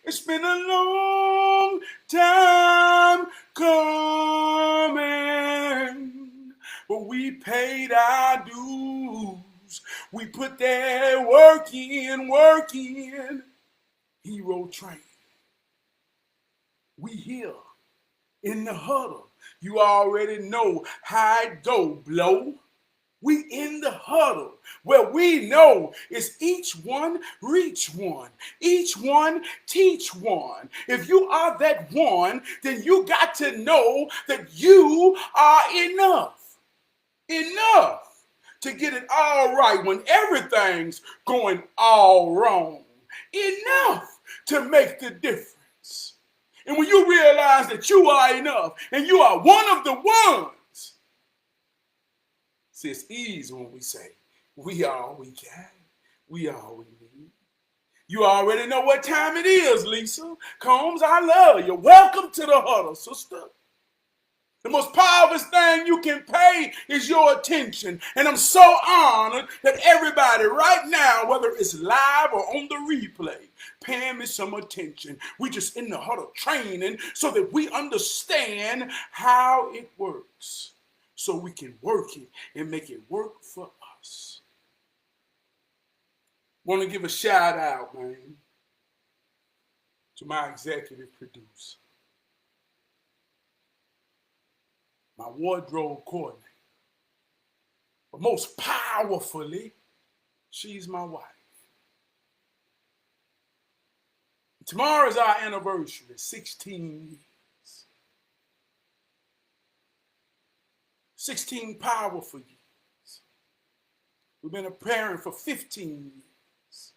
It's been a long time coming, but we paid our dues. We put that work in. Hero Train. We here in the huddle. You already know how it go, blow. We in the huddle where we know it's each one reach one, each one teach one. If you are that one, then you got to know that you are enough to get it all right when everything's going all wrong, enough to make the difference. And when you realize that you are enough and you are one of the ones, see, it's easy when we say, we all we got, we all we need. You already know what time it is, Lisa. Combs, I love you. Welcome to the huddle, sister. The most powerful thing you can pay is your attention. And I'm so honored that everybody right now, whether it's live or on the replay, paying me some attention. We just in the huddle training so that we understand how it works, so we can work it and make it work for us. Want to give a shout out, man, to my executive producer, my wardrobe coordinator, but most powerfully, she's my wife. Tomorrow is our anniversary, 16 years. 16 powerful years. We've been a parent for 15 years.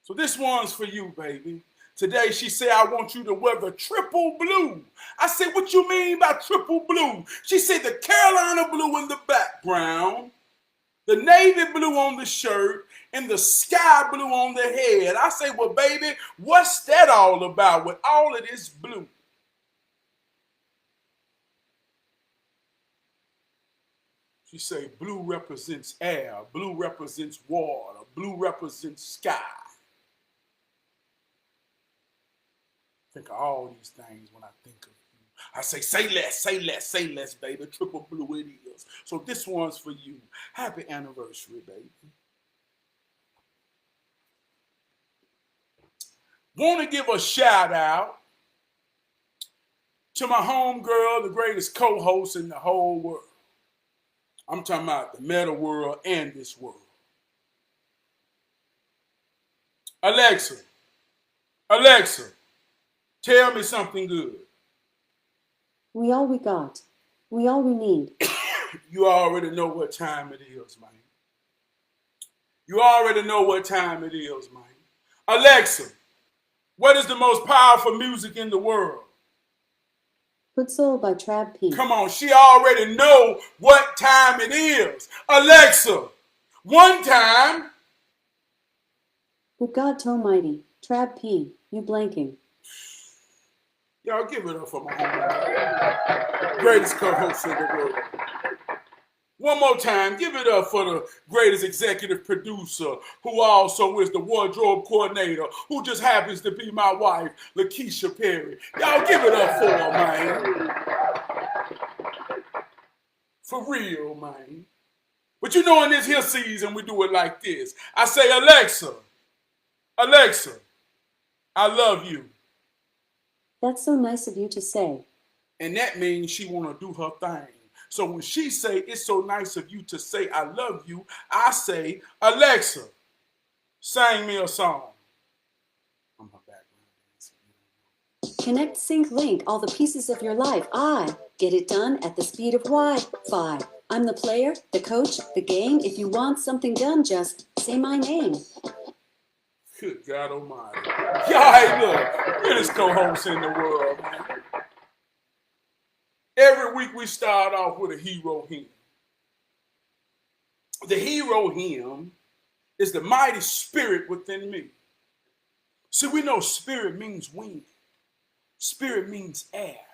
So this one's for you, baby. Today she said, I want you to wear the triple blue. I said, what you mean by triple blue? She said the Carolina blue in the background, the navy blue on the shirt, and the sky blue on the head. I say, well, baby, what's that all about with all of this blue? She say blue represents air, blue represents water, blue represents sky. Think of all these things when I think of you. I say less, baby. Triple blue it is. So this one's for you. Happy anniversary, baby. Want to give a shout out to my homegirl, the greatest co-host in the whole world. I'm talking about the meta world and this world. Alexa, tell me something good. We all we got. We all we need. You already know what time it is, man. You already know what time it is, man. Alexa, what is the most powerful music in the world? Put Soul by Trav P. Come on, she already know what time it is. Alexa, one time. Good God Almighty, Trav P, you blanking. Y'all give it up for my homie. Greatest co-host in the world. One more time, give it up for the greatest executive producer, who also is the wardrobe coordinator, who just happens to be my wife, Lakeisha Perry. Y'all give it up for her, man. For real, man. But you know in this here season, we do it like this. I say, Alexa, Alexa, I love you. That's so nice of you to say. And that means she want to do her thing. So when she say, it's so nice of you to say, I love you, I say, Alexa, sing me a song. I'm her background dancer. Connect, sync, link all the pieces of your life. I get it done at the speed of Wi-Fi. I'm the player, the coach, the game. If you want something done, just say my name. Good God Almighty. Yeah, hey, look, realest co-host in the world, man. Every week we start off with a hero hymn. The hero hymn is the mighty spirit within me. See, we know spirit means wind. Spirit means air.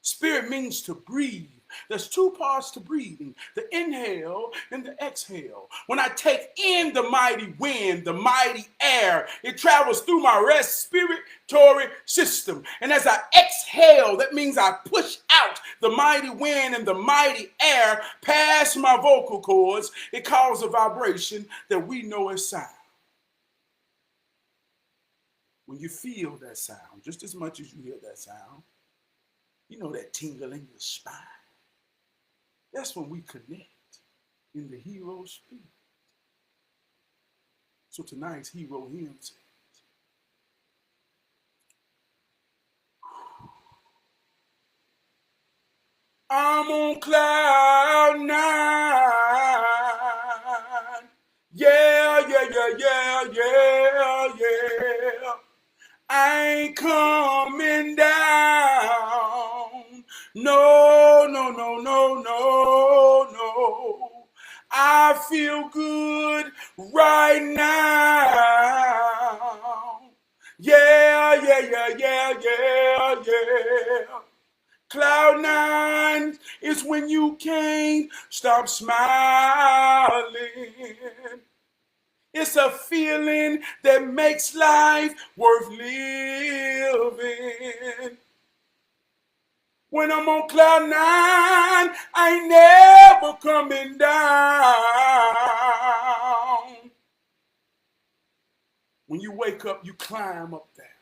Spirit means to breathe. There's two parts to breathing, the inhale and the exhale. When I take in the mighty wind, the mighty air, it travels through my respiratory system. And as I exhale, that means I push out the mighty wind and the mighty air past my vocal cords. It causes a vibration that we know as sound. When you feel that sound, just as much as you hear that sound, you know that tingle in your spine. That's when we connect in the hero spirit. So tonight's hero hymn says, I'm on cloud nine. Yeah, yeah, yeah, yeah, yeah, yeah. I ain't coming down. No, no, no, no, no, no. I feel good right now. Yeah, yeah, yeah, yeah, yeah, yeah. Cloud nine is when you can't stop smiling. It's a feeling that makes life worth living. When I'm on cloud nine, I ain't never coming down. When you wake up, you climb up there.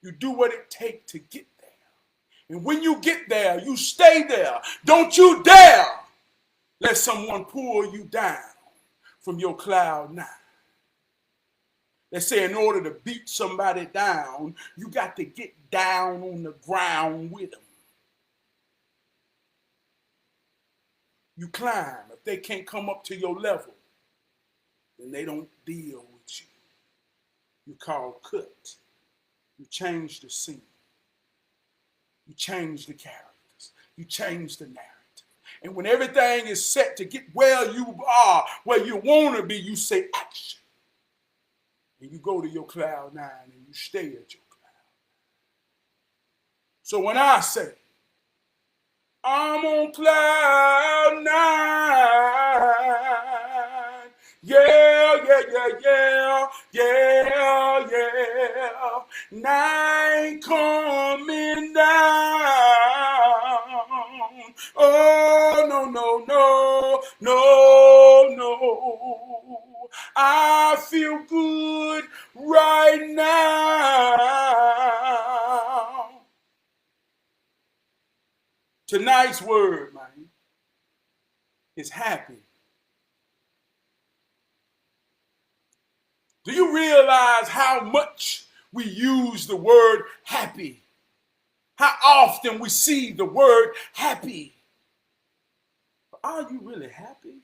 You do what it takes to get there. And when you get there, you stay there. Don't you dare let someone pull you down from your cloud nine. They say in order to beat somebody down, you got to get down on the ground with them. You climb. If they can't come up to your level, then they don't deal with you. You call cut. You change the scene. You change the characters. You change the narrative. And when everything is set to get where you are, where you want to be, you say action. And you go to your cloud nine and you stay at your cloud. So when I say, I'm on cloud nine, yeah, yeah, yeah, yeah, yeah, yeah, nine coming down. Oh, no, no, no, no, no. I feel good right now. Tonight's word, man, is happy. Do you realize how much we use the word happy? How often we see the word happy? But are you really happy?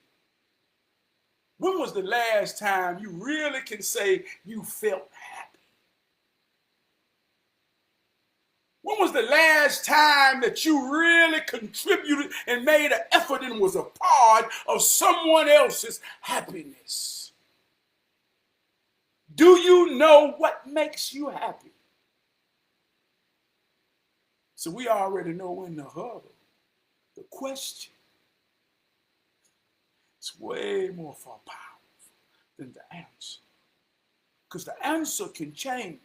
When was the last time you really can say you felt happy? When was the last time that you really contributed and made an effort and was a part of someone else's happiness? Do you know what makes you happy? So we already know in the huddle, the question is way more powerful than the answer. Because the answer can change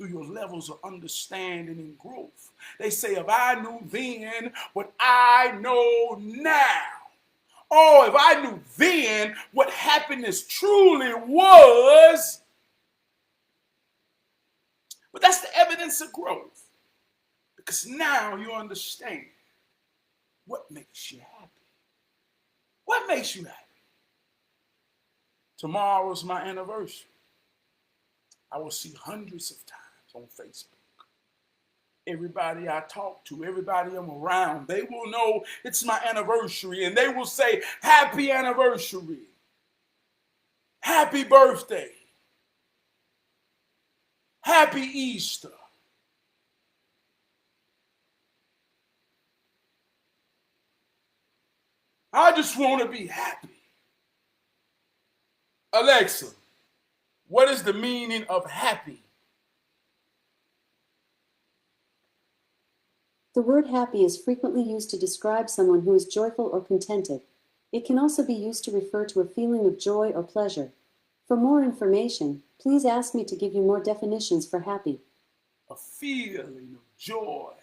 through your levels of understanding and growth. They say, if I knew then what I know now, oh, if I knew then what happiness truly was. But that's the evidence of growth, because now you understand what makes you happy. What makes you happy? Tomorrow's my anniversary. I will see hundreds of times on Facebook. Everybody I talk to, everybody I'm around, they will know it's my anniversary, and they will say, happy anniversary, happy birthday, happy Easter. I just want to be happy. Alexa, what is the meaning of happy? The word happy is frequently used to describe someone who is joyful or contented. It can also be used to refer to a feeling of joy or pleasure. For more information, please ask me to give you more definitions for happy. A feeling of joy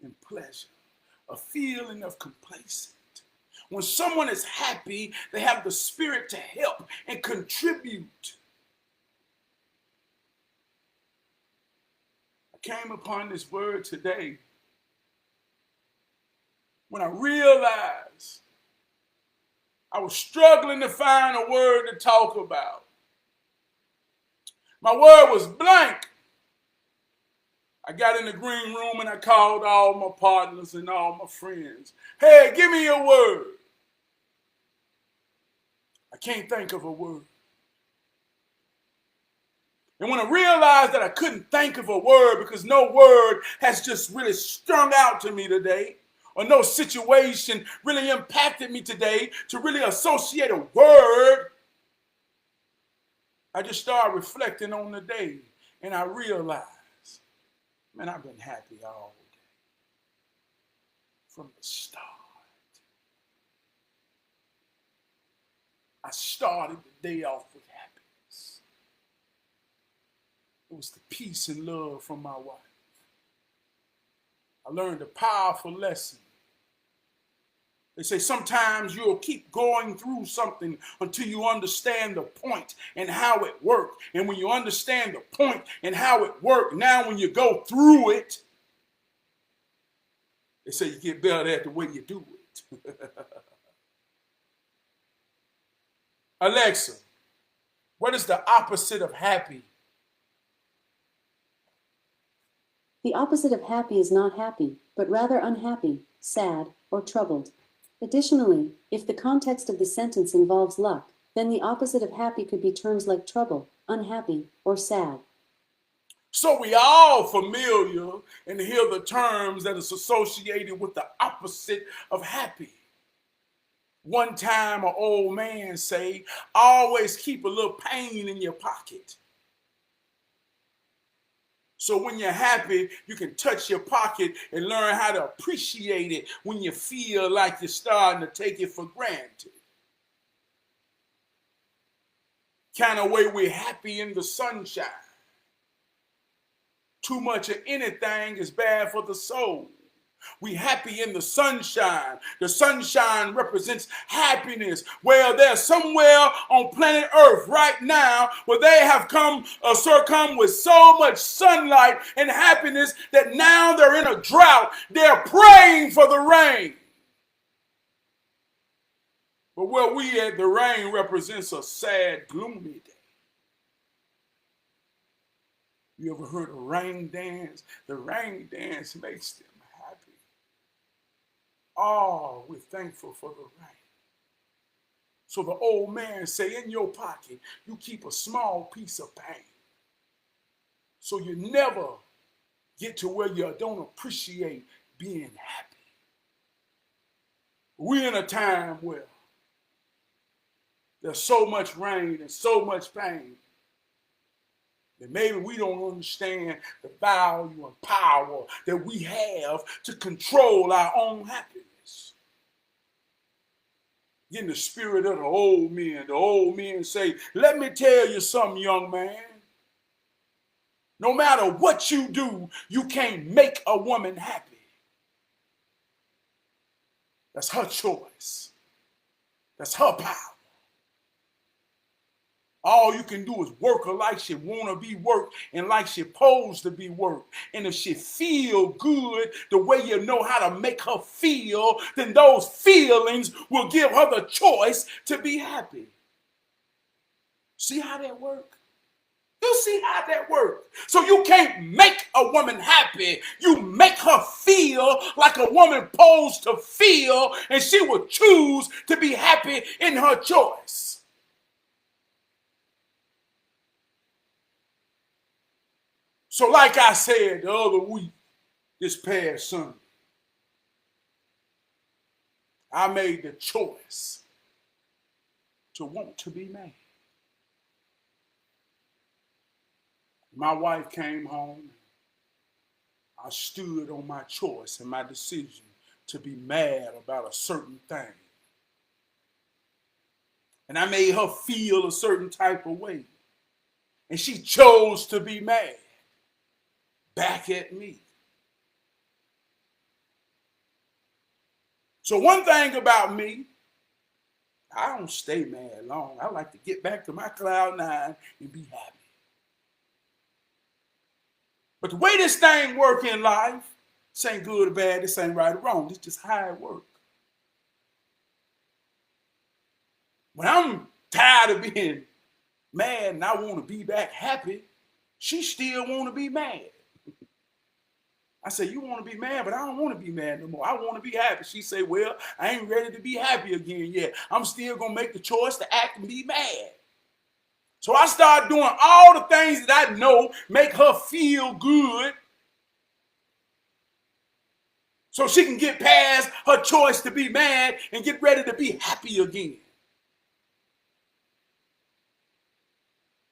and pleasure, a feeling of complacent. When someone is happy, they have the spirit to help and contribute. I came upon this word today when I realized I was struggling to find a word to talk about. My word was blank. I got in the green room and I called all my partners and all my friends. Hey, give me your word. I can't think of a word. And when I realized that I couldn't think of a word because no word has just really strung out to me today, or no situation really impacted me today to really associate a word, I just started reflecting on the day, and I realized, man, I've been happy all day from the start. I started the day off with happiness. It was the peace and love from my wife. I learned a powerful lesson. They say sometimes you'll keep going through something until you understand the point and how it worked. And when you understand the point and how it worked, now when you go through it, they say you get better at the way you do it. Alexa, what is the opposite of happy? The opposite of happy is not happy, but rather unhappy, sad, or troubled. Additionally, if the context of the sentence involves luck, then the opposite of happy could be terms like trouble, unhappy, or sad. So we all familiar and hear the terms that is associated with the opposite of happy. One time an old man say, always keep a little pain in your pocket. So when you're happy, you can touch your pocket and learn how to appreciate it when you feel like you're starting to take it for granted. Kind of way we're happy in the sunshine. Too much of anything is bad for the soul. We happy in the sunshine. The sunshine represents happiness. Well, there's somewhere on planet Earth right now where they have succumbed with so much sunlight and happiness that now they're in a drought. They're praying for the rain. But where we at, the rain represents a sad, gloomy day. You ever heard of rain dance? The rain dance makes them happy. Oh, we're thankful for the rain. So the old man say, in your pocket, you keep a small piece of pain. So you never get to where you don't appreciate being happy. We're in a time where there's so much rain and so much pain that maybe we don't understand the value and power that we have to control our own happiness. In the spirit of the old men say, let me tell you something, young man. No matter what you do, you can't make a woman happy. That's her choice. That's her power. All you can do is work her like she want to be worked and like she supposed to be worked. And if she feel good the way you know how to make her feel, then those feelings will give her the choice to be happy. See how that works? You see how that works? So you can't make a woman happy. You make her feel like a woman supposed to feel, and she will choose to be happy in her choice. So like I said the other week, this past Sunday, I made the choice to want to be married. My wife came home. I stood on my choice and my decision to be mad about a certain thing. And I made her feel a certain type of way. And she chose to be mad back at me. So one thing about me, I don't stay mad long. I like to get back to my cloud nine and be happy. But the way this thing work in life, this ain't good or bad, this ain't right or wrong. This just how it work. When I'm tired of being mad and I want to be back happy, she still want to be mad. I say, you want to be mad, but I don't want to be mad no more. I want to be happy. She say, well, I ain't ready to be happy again yet. I'm still going to make the choice to act and be mad. So I start doing all the things that I know make her feel good so she can get past her choice to be mad and get ready to be happy again.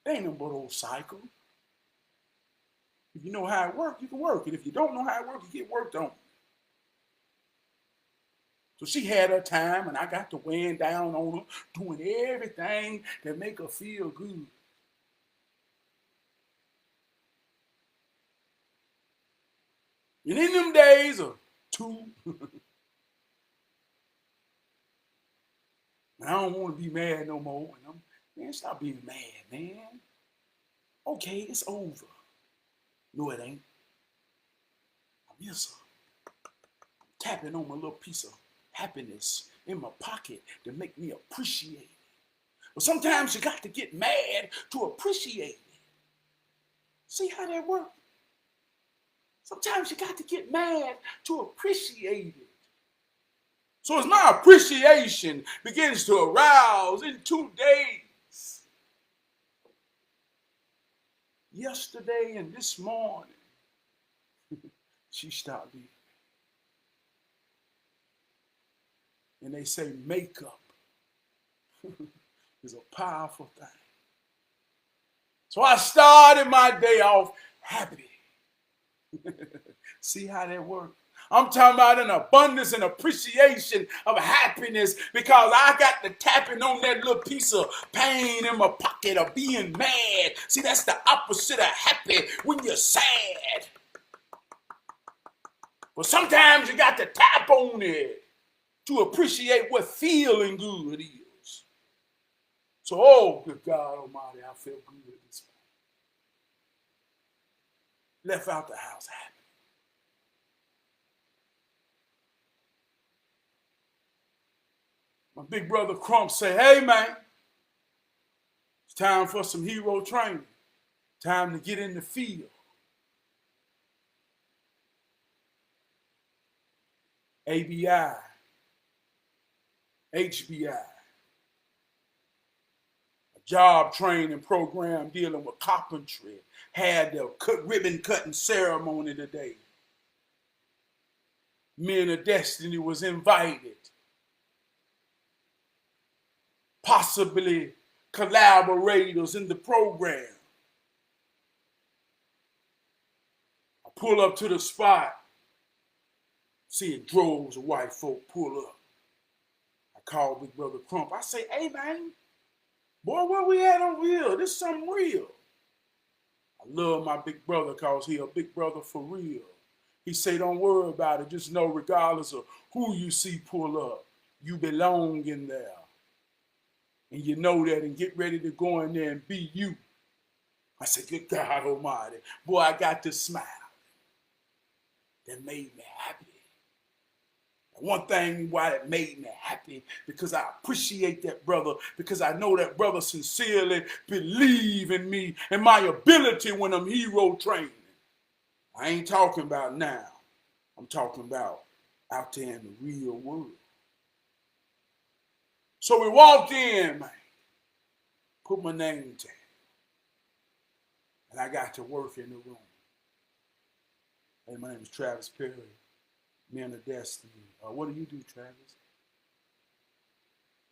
It ain't no but old cycle. If you know how it works, you can work it. If you don't know how it works, you get worked on. So she had her time, and I got to weighing down on her, doing everything that make her feel good. And in them days or two, I don't want to be mad no more. And man, stop being mad, man. Okay, it's over. No, it ain't. I miss her. Tapping on my little piece of happiness in my pocket to make me appreciate it. But sometimes you got to get mad to appreciate it. See how that works? Sometimes you got to get mad to appreciate it. So as my appreciation begins to arouse in 2 days, yesterday and this morning, she stopped being. And they say makeup is a powerful thing. So I started my day off happy. See how that works? I'm talking about an abundance and appreciation of happiness because I got the tapping on that little piece of pain in my pocket of being mad. See, that's the opposite of happy when you're sad. But sometimes you got to tap on it to appreciate what feeling good is. So, oh, good God Almighty, I feel good this morning. Left out the house happy. My big brother Crump say, hey, man, it's time for some hero training. Time to get in the field. ABI, HBI, a job training program dealing with carpentry, had the ribbon cutting ceremony today. Men of Destiny was invited. Possibly collaborators in the program. I pull up to the spot, see droves of white folk pull up. I call Big Brother Crump. I say, hey, man, boy, where we at over here? This is something real. I love my big brother because he a big brother for real. He say, don't worry about it. Just know regardless of who you see pull up, you belong in there. And you know that and get ready to go in there and be you. I said, good God Almighty. Boy, I got this smile that made me happy. And one thing why it made me happy, because I appreciate that brother, because I know that brother sincerely believe in me and my ability when I'm hero training. I ain't talking about now. I'm talking about out there in the real world. So we walked in, man, put my name tag, and I got to work in the room. Hey, my name is Travis Perry, Man of Destiny. What do you do, Travis?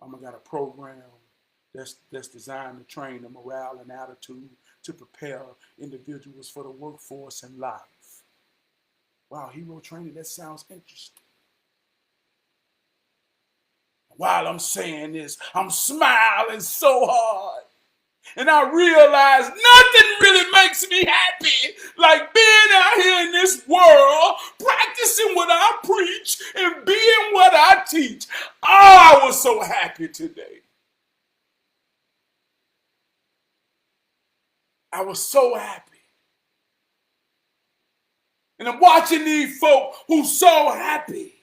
I got a program that's designed to train the morale and attitude to prepare individuals for the workforce and life. Wow, hero training, that sounds interesting. While I'm saying this, I'm smiling so hard. And I realize nothing really makes me happy like being out here in this world, practicing what I preach and being what I teach. Oh, I was so happy today. I was so happy. And I'm watching these folk who's so happy.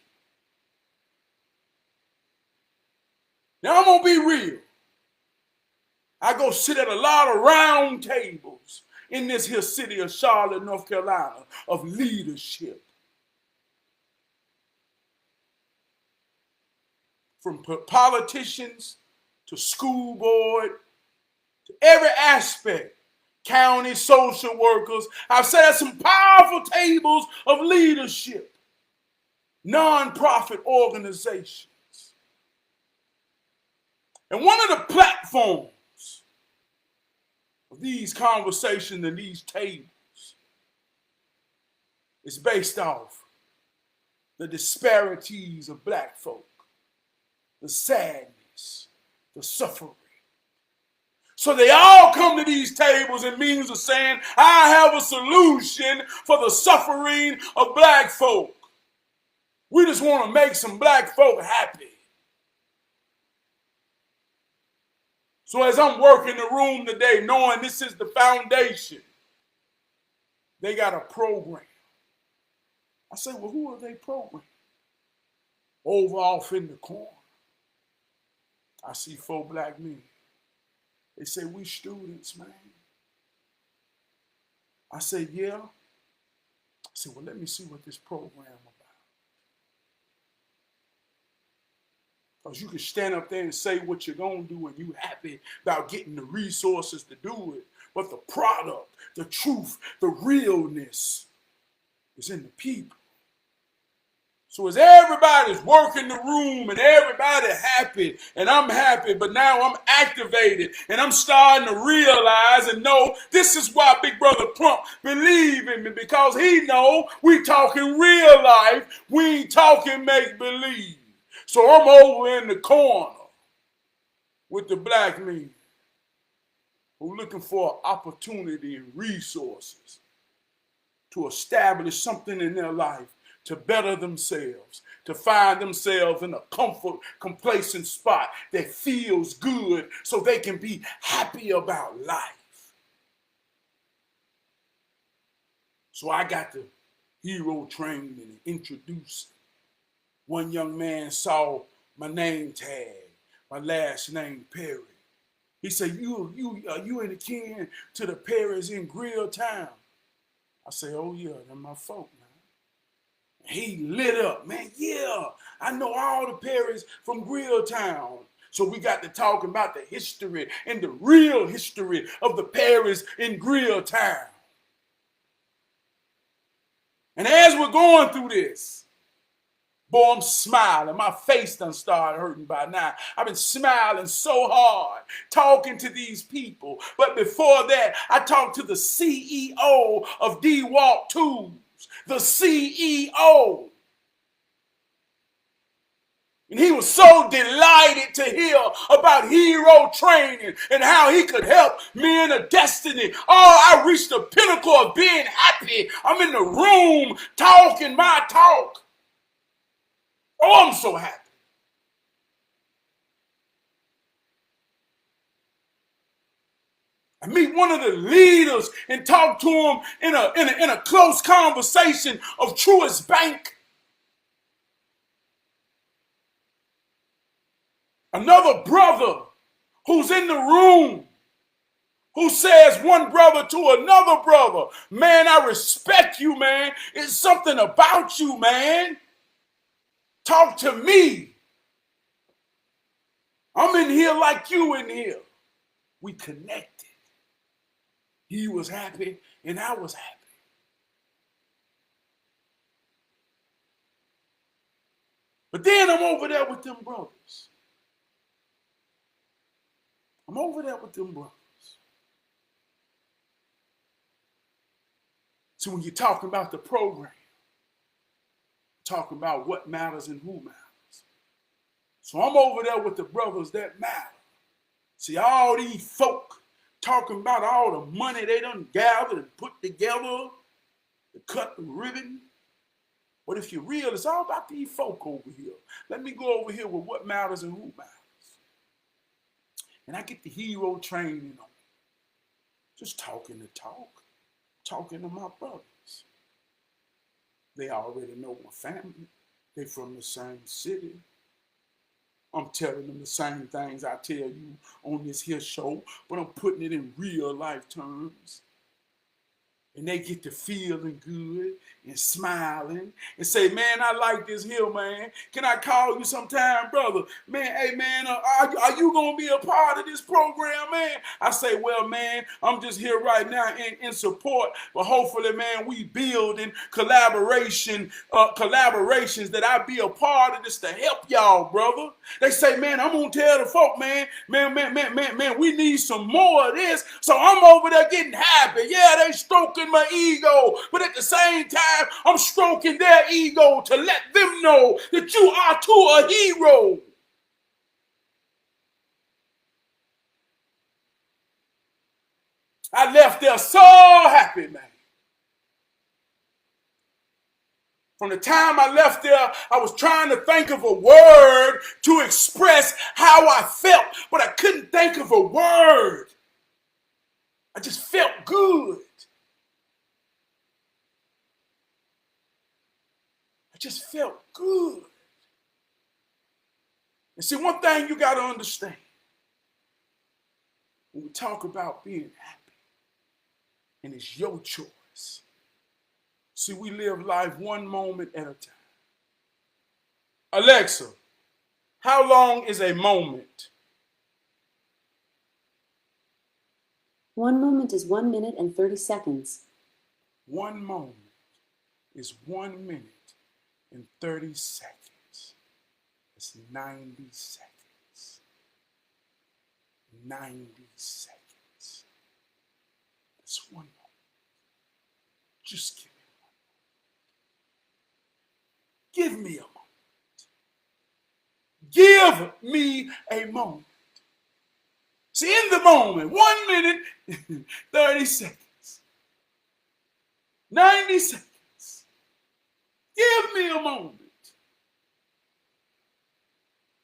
Now I'm going to be real. I go sit at a lot of round tables in this here city of Charlotte, North Carolina, of leadership. From politicians to school board, to every aspect, county social workers. I've sat at some powerful tables of leadership, nonprofit organizations. And one of the platforms of these conversations and these tables is based off the disparities of black folk, the sadness, the suffering. So they all come to these tables in means of saying, I have a solution for the suffering of black folk. We just want to make some black folk happy. So as I'm working the room today, knowing this is the foundation, they got a program. I say, well, who are they programming? Over off in the corner, I see 4 black men. They say, we students, man. I say, yeah. I said, well, let me see what this program about. Because you can stand up there and say what you're going to do and you happy about getting the resources to do it. But the product, the truth, the realness is in the people. So as everybody's working the room and everybody happy and I'm happy, but now I'm activated and I'm starting to realize and know this is why Big Brother Trump believe in me, because he know we talking real life, we ain't talking make believe. So I'm over in the corner with the black men who are looking for opportunity and resources to establish something in their life, to better themselves, to find themselves in a comfort, complacent spot that feels good so they can be happy about life. So I got the hero training and introduce. One young man saw my name tag, my last name Perry. He said, you in the kin to the Perrys in Grilltown. I say, oh yeah, they're my folk, man. He lit up, man. Yeah, I know all the Perrys from Grilltown. So we got to talking about the history and the real history of the Perrys in Grilltown. And as we're going through this, boy, I'm smiling. My face done started hurting by now. I've been smiling so hard talking to these people. But before that, I talked to the CEO of DeWalt Tools. The CEO. And he was so delighted to hear about hero training and how he could help men of destiny. Oh, I reached the pinnacle of being happy. I'm in the room talking my talk. Oh, I'm so happy. I meet one of the leaders and talk to him in a close conversation of Truist Bank. Another brother who's in the room who says one brother to another brother, man, I respect you, man. It's something about you, man. Talk to me. I'm in here like you in here. We connected. He was happy and I was happy. But then I'm over there with them brothers. I'm over there with them brothers. So when you're talking about the program, talking about what matters and who matters. So I'm over there with the brothers that matter. See, all these folk talking about all the money they done gathered and put together to cut the ribbon. But if you're real, it's all about these folk over here. Let me go over here with what matters and who matters. And I get the hero training on me. Just talking the talk. Talking to my brothers. They already know my family. They from the same city. I'm telling them the same things I tell you on this here show, but I'm putting it in real life terms. And they get to feeling good and smiling and say, man, I like this here, man. Can I call you sometime, brother? Man, hey, man, are you going to be a part of this program, man? I say, well, man, I'm just here right now in support. But hopefully, man, we building collaborations that I be a part of this to help y'all, brother. They say, man, I'm going to tell the folk, man, we need some more of this. So I'm over there getting happy. Yeah, they stroking my ego, but at the same time, I'm stroking their ego to let them know that you are too a hero. I left there so happy, man. From the time I left there, I was trying to think of a word to express how I felt, but I couldn't think of a word. I just felt good. I just felt good. And see, one thing you got to understand when we talk about being happy, and it's your choice. See, we live life one moment at a time. Alexa, how long is a moment? 1 moment is 1 minute and 30 seconds. 1 moment is 1 minute and 30 seconds. It's 90 seconds. 90 seconds. It's 1 moment. Just give me a moment. Give me a moment. See, in the moment, 1 minute, 30 seconds, 90 seconds. Give me a moment.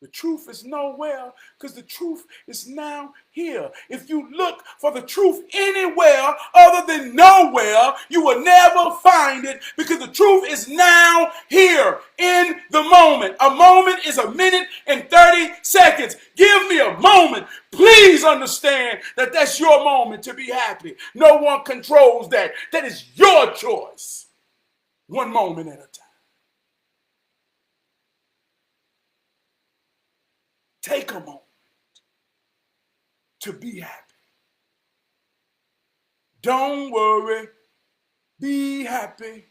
The truth is nowhere because the truth is now here. If you look for the truth anywhere other than nowhere, you will never find it because the truth is now here in the moment. A moment is 1 minute and 30 seconds. Give me a moment. Please understand that that's your moment to be happy. No one controls that. That is your choice. 1 moment at a time. Take a moment to be happy. Don't worry. Be happy.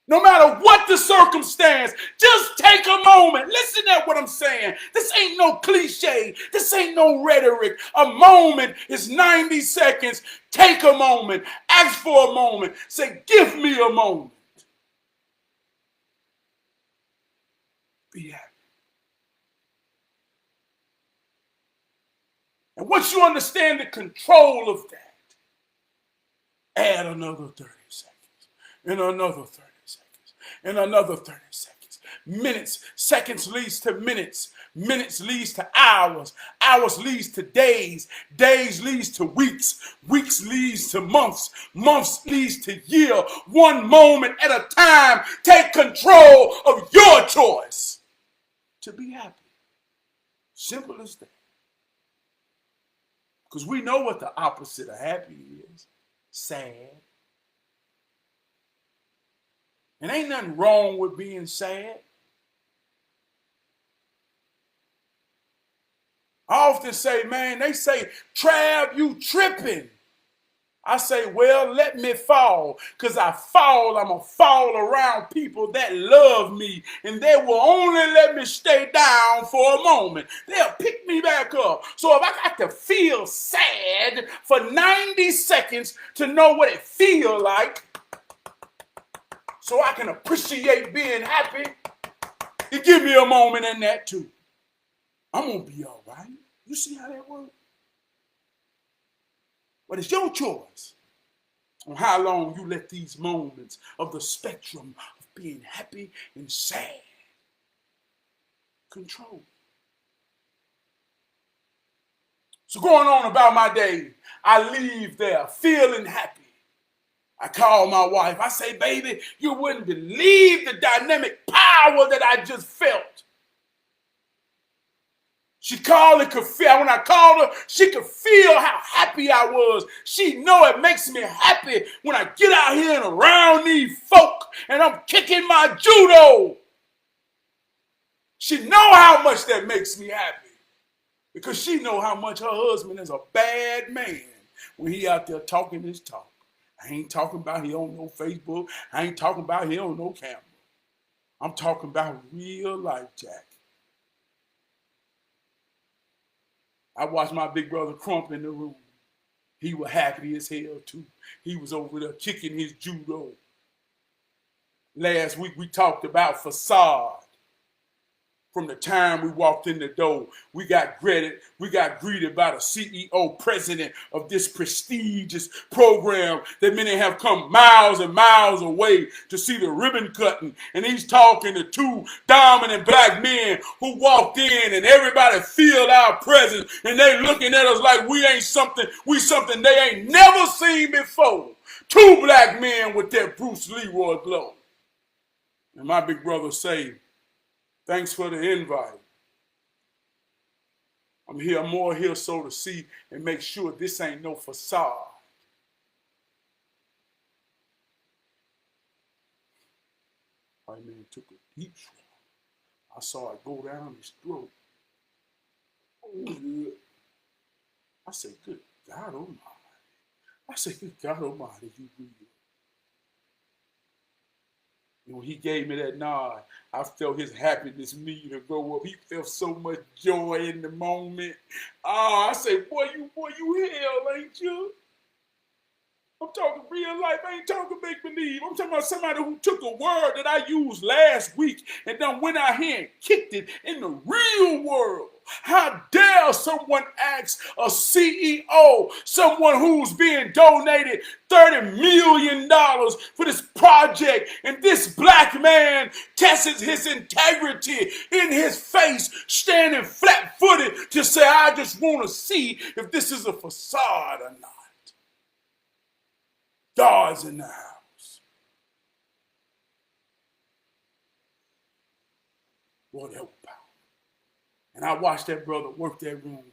No matter what the circumstance, just take a moment. Listen to what I'm saying. This ain't no cliche. This ain't no rhetoric. A moment is 90 seconds. Take a moment. Ask for a moment. Say, give me a moment. Be happy. And once you understand the control of that, add another 30 seconds, and another 30 seconds, and another 30 seconds. Minutes, seconds leads to minutes. Minutes leads to hours. Hours leads to days. Days leads to weeks. Weeks leads to months. Months leads to year. One moment at a time. Take control of your choice to be happy. Simple as that. Because we know what the opposite of happy is. Sad. And ain't nothing wrong with being sad. I often say, man, they say, Trav, you tripping. I say, well, let me fall. Because I'm going to fall around people that love me. And they will only let me stay down for a moment. They'll pick me back up. So if I got to feel sad for 90 seconds to know what it feels like, so I can appreciate being happy, you give me a moment in that too. I'm going to be all right. You see how that works? But it's your choice on how long you let these moments of the spectrum of being happy and sad control. So going on about my day, I leave there feeling happy. I call my wife. I say, baby, you wouldn't believe the dynamic power that I just felt. She called and could feel. When I called her, she could feel how happy I was. She know it makes me happy when I get out here and around these folk and I'm kicking my judo. She know how much that makes me happy because she know how much her husband is a bad man when he out there talking his talk. I ain't talking about he on no Facebook. I ain't talking about he on no camera. I'm talking about real life, Jack. I watched my big brother Crump in the room. He was happy as hell too. He was over there kicking his judo. Last week we talked about facade. From the time we walked in the door, we got greeted by the CEO, president of this prestigious program that many have come miles and miles away to see the ribbon cutting. And he's talking to two dominant black men who walked in and everybody feel our presence and they looking at us like we something they ain't never seen before. Two black men with their Bruce Leroy glow. And my big brother say, thanks for the invite. I'm more here so to see and make sure this ain't no facade. White man took a deep swallow. I saw it go down his throat. Oh, yeah. I said, good God Almighty. I said, good God Almighty, you real. And when he gave me that nod, I felt his happiness meter go up. He felt so much joy in the moment. Oh, I said, boy, you hell, ain't you? I'm talking real life. I ain't talking make believe. I'm talking about somebody who took a word that I used last week and then went out here and kicked it in the real world. How dare someone ask a CEO, someone who's being donated $30 million for this project, and this black man tests his integrity in his face, standing flat-footed to say, I just want to see if this is a facade or not. God's in the house. Boy, that was powerful. And I watched that brother work that room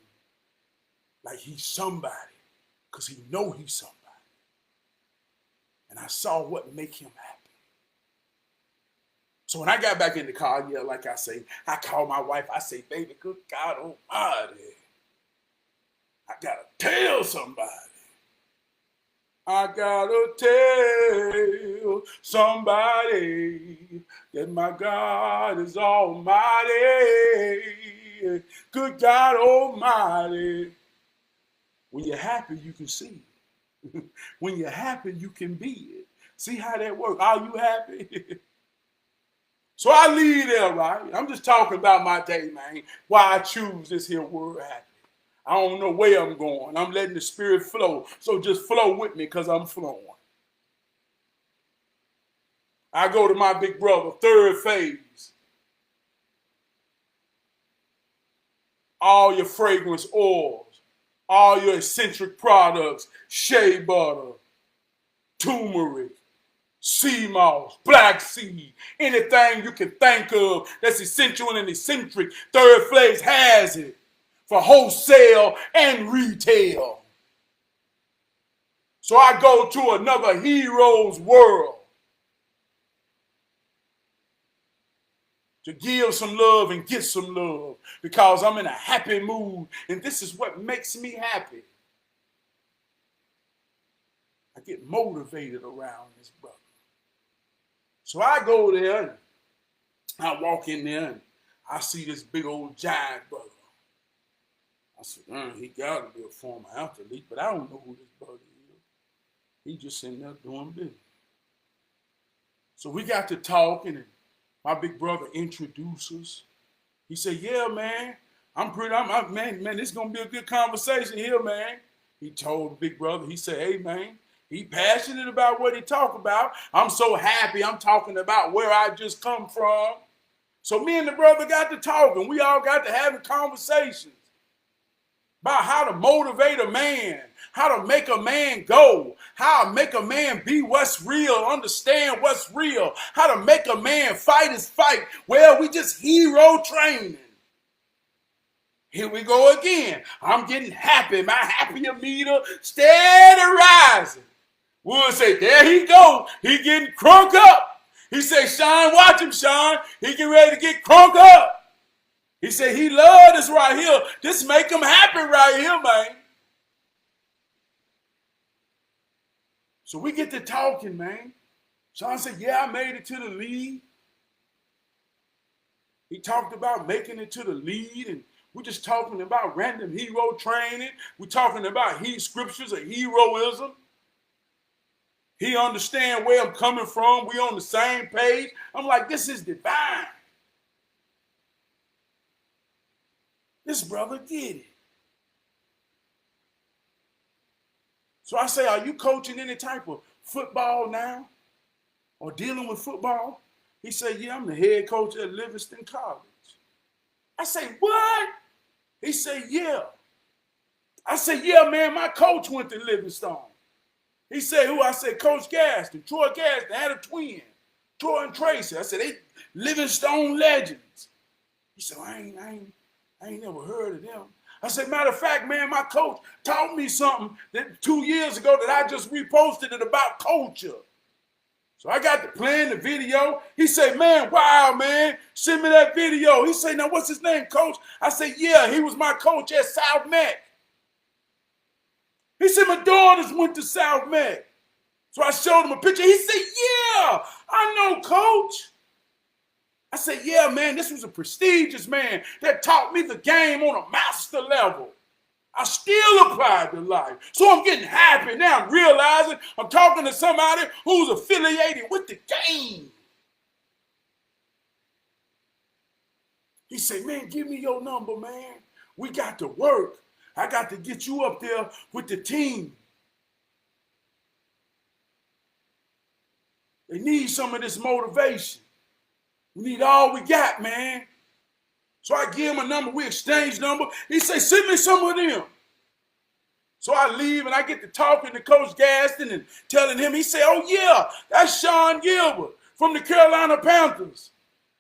like he's somebody, because he know he's somebody. And I saw what make him happy. So when I got back in the car, yeah, like I say, I called my wife. I say, baby, good God Almighty, I gotta tell somebody. I gotta tell somebody that my God is almighty. Good God Almighty. When you're happy, you can see it. When you're happy, you can be it. See how that works? Are you happy? So I leave there, right? I'm just talking about my day, man. Why I choose this here word happy. I don't know where I'm going. I'm letting the Spirit flow. So just flow with me because I'm flowing. I go to my big brother, third phase. All your fragrance oils, all your eccentric products, shea butter, turmeric, sea moss, black seed, anything you can think of that's essential and eccentric, third phase has it for wholesale and retail. So I go to another hero's world to give some love and get some love because I'm in a happy mood and this is what makes me happy. I get motivated around this brother. So I go there and I walk in there and I see this big old giant brother. I said, he got to be a former athlete, but I don't know who this brother is. He just sitting there doing business. So we got to talking and my big brother introduced us. He said, yeah, man, man, this is going to be a good conversation here, man. He told the big brother, he said, hey, man, he passionate about what he talk about. I'm so happy I'm talking about where I just come from. So me and the brother got to talking. We all got to having conversations about how to motivate a man, how to make a man go, how to make a man be what's real, understand what's real, how to make a man fight his fight. Well, we just hero training. Here we go again. I'm getting happy. My happier meter steady rising. Wood say, there he go. He getting crunk up. He say, Sean, watch him, Sean. He getting ready to get crunk up. He said, he love this right here. This make him happy right here, man. So we get to talking, man. Sean said, yeah, I made it to the lead. He talked about making it to the lead, and we're just talking about random hero training. We're talking about scriptures of heroism. He understand where I'm coming from. We on the same page. I'm like, this is divine. This brother get it. So I say, are you coaching any type of football now? Or dealing with football? He said, yeah, I'm the head coach at Livingston College. I say, what? He said, yeah. I said, yeah, man, my coach went to Livingston. He said, who? I said, Coach Gaston, Troy Gaston had a twin, Troy and Tracy. I said, they Livingstone legends. He said, I ain't never heard of them. I said, matter of fact, man, my coach taught me something that 2 years ago that I just reposted it about culture. So I got to playing the video. He said, man, wow, man, send me that video. He said, now what's his name, coach? I said, yeah, he was my coach at South Mac. He said, my daughters went to South Mac. So I showed him a picture. He said, yeah, I know, coach. I said, yeah, man, this was a prestigious man that taught me the game on a master level. I still applied to life. So I'm getting happy now. I'm realizing I'm talking to somebody who's affiliated with the game. He said, man, give me your number, man. We got to work. I got to get you up there with the team. They need some of this motivation. We need all we got, man. So I give him a number. We exchange number. He say, send me some of them. So I leave and I get to talking to Coach Gaston and telling him. He say, oh, yeah, that's Sean Gilbert from the Carolina Panthers.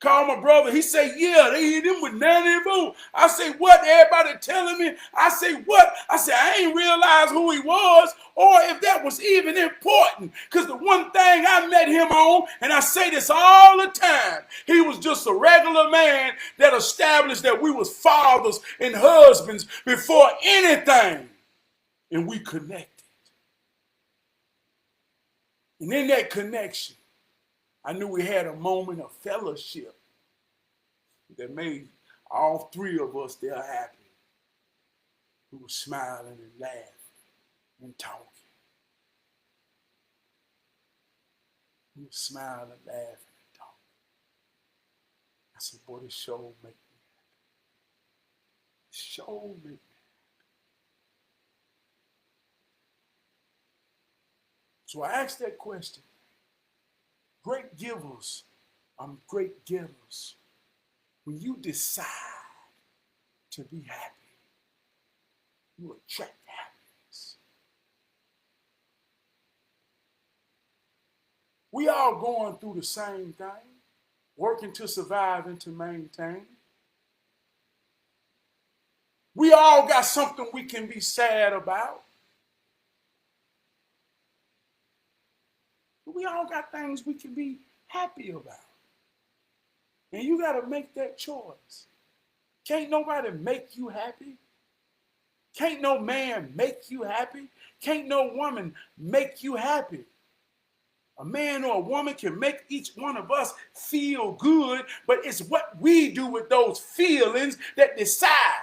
Call my brother. He say, yeah, they hit him with 90 I say, what? Everybody telling me. I say, what? I say, I ain't realized who he was or if that was even important. Because the one thing I met him on, and I say this all the time, he was just a regular man that established that we was fathers and husbands before anything. And we connected. And in that connection, I knew we had a moment of fellowship that made all three of us there happy. We were smiling and laughing and talking. We were smiling, laughing, and talking. I said, boy, this show make me happy. This show make me happy. So I asked that question. Great givers, great givers. When you decide to be happy, you attract happiness. We all going through the same thing, working to survive and to maintain. We all got something we can be sad about. But we all got things we can be happy about. And you got to make that choice. Can't nobody make you happy. Can't no man make you happy. Can't no woman make you happy. A man or a woman can make each one of us feel good, but it's what we do with those feelings that decide.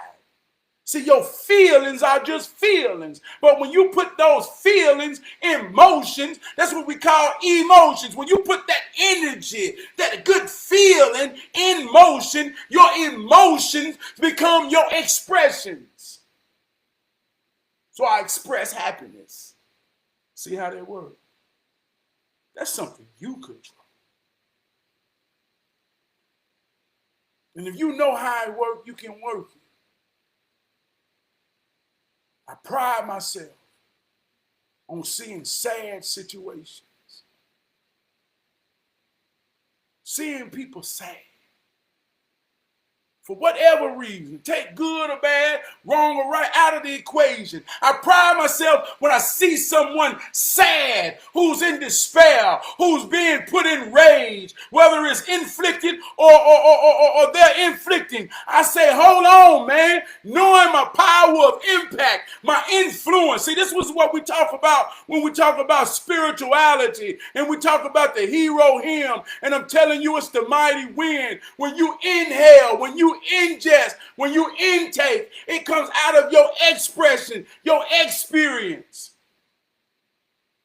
See, your feelings are just feelings. But when you put those feelings in motions, that's what we call emotions. When you put that energy, that good feeling in motion, your emotions become your expressions. So I express happiness. See how that works? That's something you control. And if you know how it works, you can work it. I pride myself on seeing sad situations, seeing people sad. For whatever reason, take good or bad, wrong or right, out of the equation. I pride myself when I see someone sad, who's in despair, who's being put in rage, whether it's inflicted or they're inflicting. I say, hold on, man, knowing my power of impact, my influence. See, this was what we talk about when we talk about spirituality and we talk about the hero hymn. And I'm telling you, it's the mighty wind. When you inhale, when you ingest, when you intake, it comes out of your expression, your experience.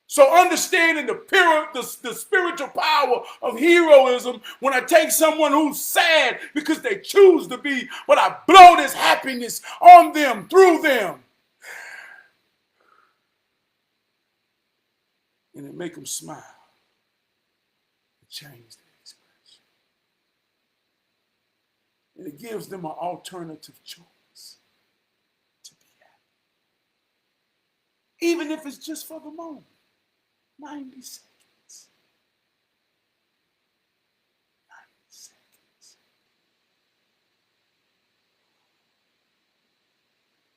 So understanding the spiritual power of heroism, when I take someone who's sad because they choose to be, but I blow this happiness on them, through them, and it make them smile and change their expression. And it gives them an alternative choice to be happy. Even if it's just for the moment. 90 seconds. 90 seconds.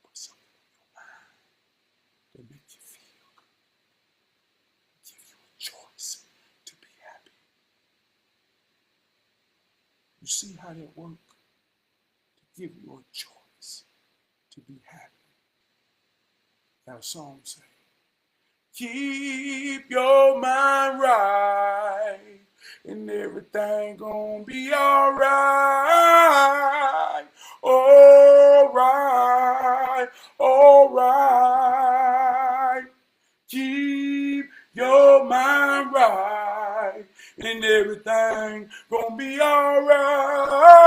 Put something on your mind that make you feel good. Give you a choice to be happy. You see how that works? Give you a choice to be happy. That song says, keep your mind right, and everything gonna be all right. All right, all right. Keep your mind right, and everything gonna be all right.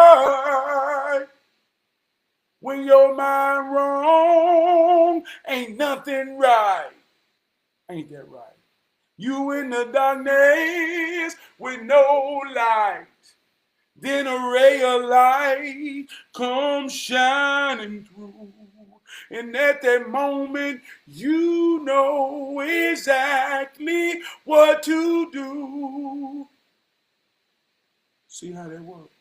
When your mind wrong, ain't nothing right. Ain't that right? You in the darkness with no light. Then a ray of light comes shining through. And at that moment, you know exactly what to do. See how that works?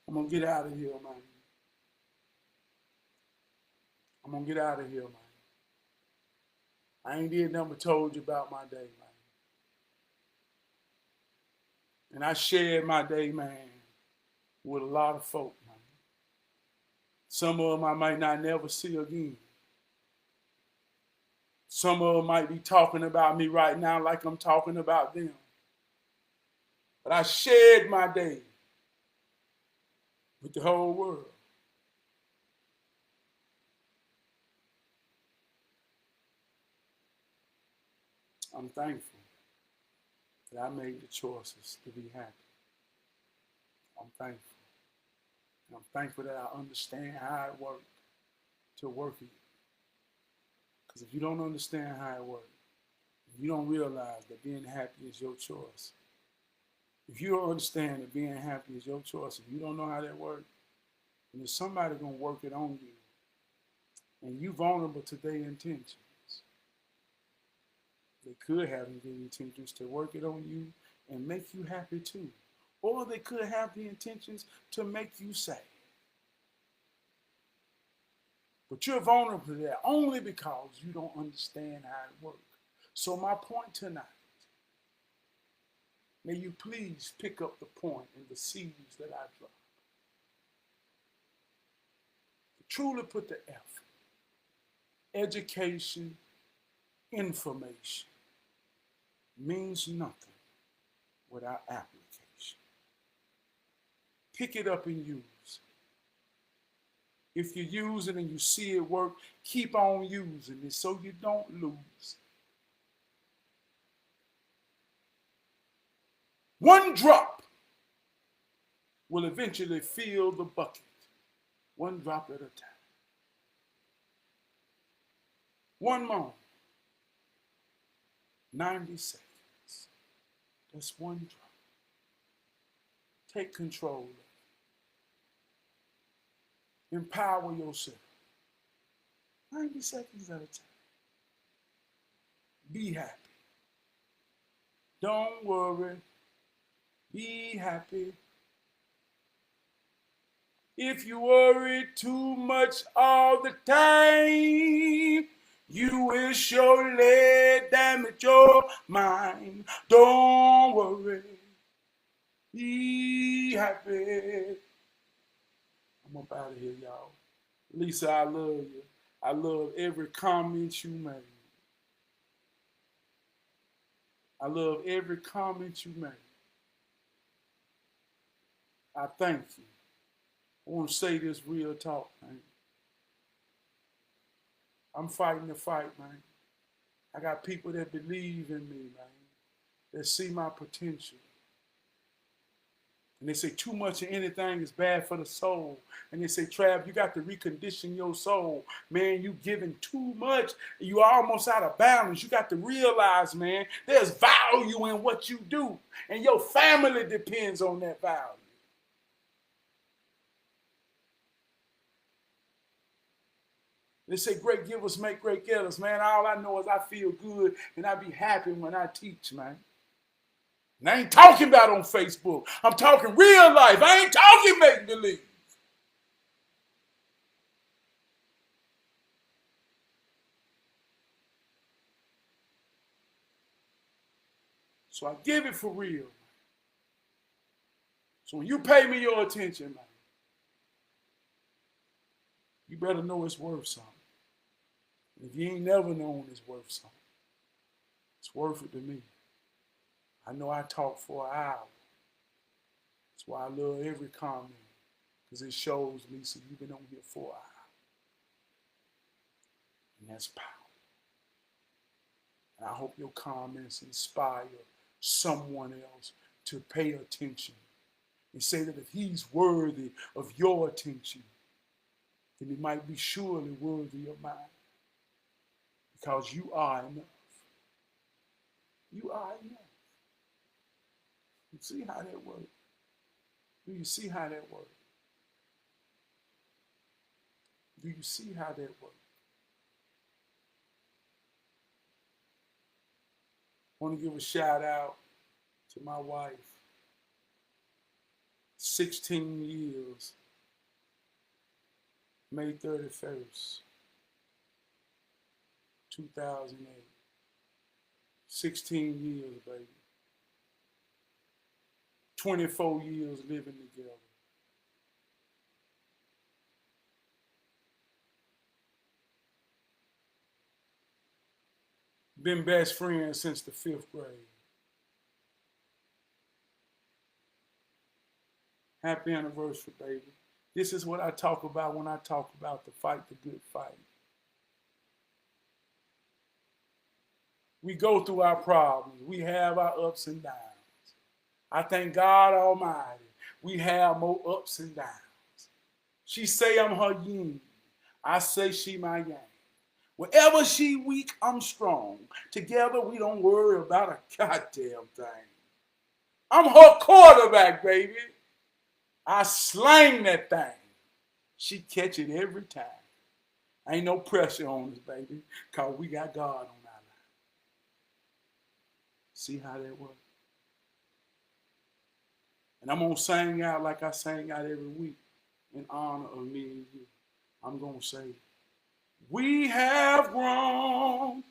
I'm going to get out of here, man. I'm going to get out of here, man. I ain't did nothing but told you about my day, man. And I shared my day, man, with a lot of folk, man. Some of them I might not never see again. Some of them might be talking about me right now like I'm talking about them. But I shared my day with the whole world. I'm thankful that I made the choices to be happy. I'm thankful. And I'm thankful that I understand how it works to work it. Because if you don't understand how it works, You don't realize that being happy is your choice. If you don't understand that being happy is your choice, and you don't know how that works, and there's somebody gonna work it on you, and you vulnerable to their intentions. They could have the intentions to work it on you and make you happy too. Or they could have the intentions to make you sad. But you're vulnerable to that only because you don't understand how it works. So my point tonight, may you please pick up the point and the seeds that I drop. Truly put the effort. Education, information means nothing without application. Pick it up and use it. If you use it and you see it work, keep on using it so you don't lose. One drop will eventually fill the bucket, one drop at a time. One moment, 90 seconds. That's one drop. Take control. Empower yourself. 90 seconds at a time. Be happy. Don't worry. Be happy. If you worry too much all the time, you will surely damage your mind. Don't worry. Be happy. I'm up out of here, y'all. Lisa, I love you. I love every comment you made. I love every comment you made. I thank you. I want to say this real talk, man. I'm fighting the fight, man. I got people that believe in me, man, that see my potential. And they say too much of anything is bad for the soul. And they say, Trav, you got to recondition your soul. Man, you giving too much. You almost out of balance. You got to realize, man, there's value in what you do. And your family depends on that value. They say great givers make great getters, man. All I know is I feel good and I be happy when I teach, man. And I ain't talking about on Facebook. I'm talking real life. I ain't talking make-believe. So I give it for real. So when you pay me your attention, man, you better know it's worth something. If you ain't never known it's worth something, it's worth it to me. I know I talk for an hour. That's why I love every comment, because it shows, Lisa, you've been on here for an hour. And that's power. And I hope your comments inspire someone else to pay attention and say that if he's worthy of your attention, then he might be surely worthy of mine. Because you are enough. You are enough. You see how that works? Do you see how that works? Do you see how that works? I want to give a shout out to my wife. 16 years, May 31st, 2008. 16 years, baby. 24 years living together. Been best friends since the 5th grade. Happy anniversary, baby. This is what I talk about when I talk about the fight, the good fight. We go through our problems. We have our ups and downs. I thank God Almighty. We have more ups and downs. She say I'm her yin. I say she my yang. Wherever she weak, I'm strong. Together, we don't worry about a goddamn thing. I'm her quarterback, baby. I slang that thing. She catch it every time. Ain't no pressure on us, baby, because we got God on our line. See how that works? And I'm going to sing out like I sing out every week in honor of me and you. I'm going to say, we have grown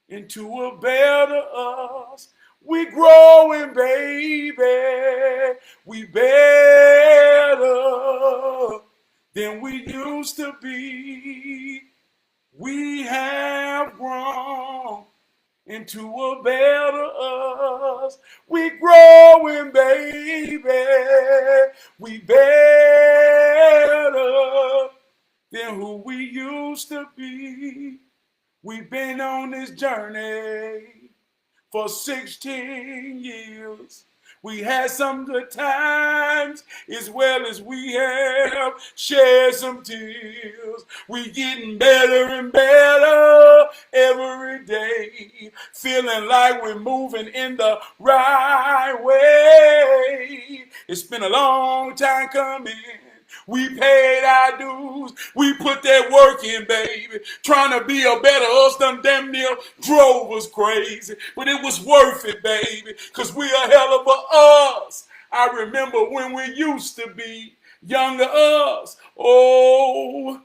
into a better us. We growing, baby. We better than we used to be. We have grown into a better us. We growing, baby. We better than who we used to be. We've been on this journey for 16 years. We had some good times as well as we have shared some tears. We getting better and better every day, feeling like we're moving in the right way. It's been a long time coming. We paid our dues. We put that work in, baby. Trying to be a better us done damn near drove us crazy. But it was worth it, baby, because we a hell of a us. I remember when we used to be younger us. Oh,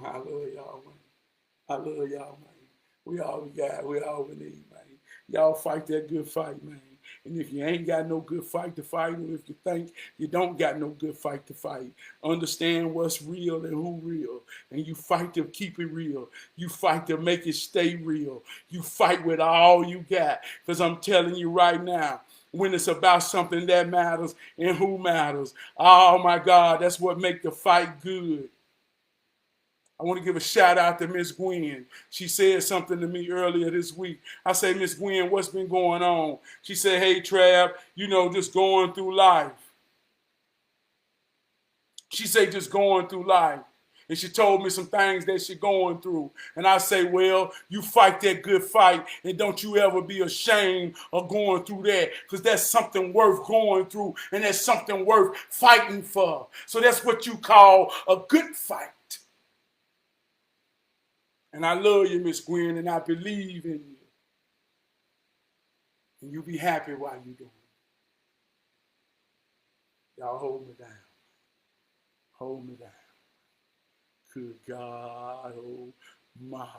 I love y'all, man. I love y'all, man. We all we got. We all we need, man. Y'all fight that good fight, man. And if you ain't got no good fight to fight, or if you think you don't got no good fight to fight, understand what's real and who real. And you fight to keep it real. You fight to make it stay real. You fight with all you got. Because I'm telling you right now, when it's about something that matters and who matters, oh my God, that's what make the fight good. I want to give a shout out to Miss Gwen. She said something to me earlier this week. I say, Miss Gwen, what's been going on? She said, hey, Trav, just going through life. She said, just going through life. And she told me some things that she's going through. And I say, well, you fight that good fight, and don't you ever be ashamed of going through that, because that's something worth going through, and that's something worth fighting for. So that's what you call a good fight. And I love you, Miss Gwen, and I believe in you. And you be happy while you doing it. Y'all hold me down. Hold me down. Good God Almighty.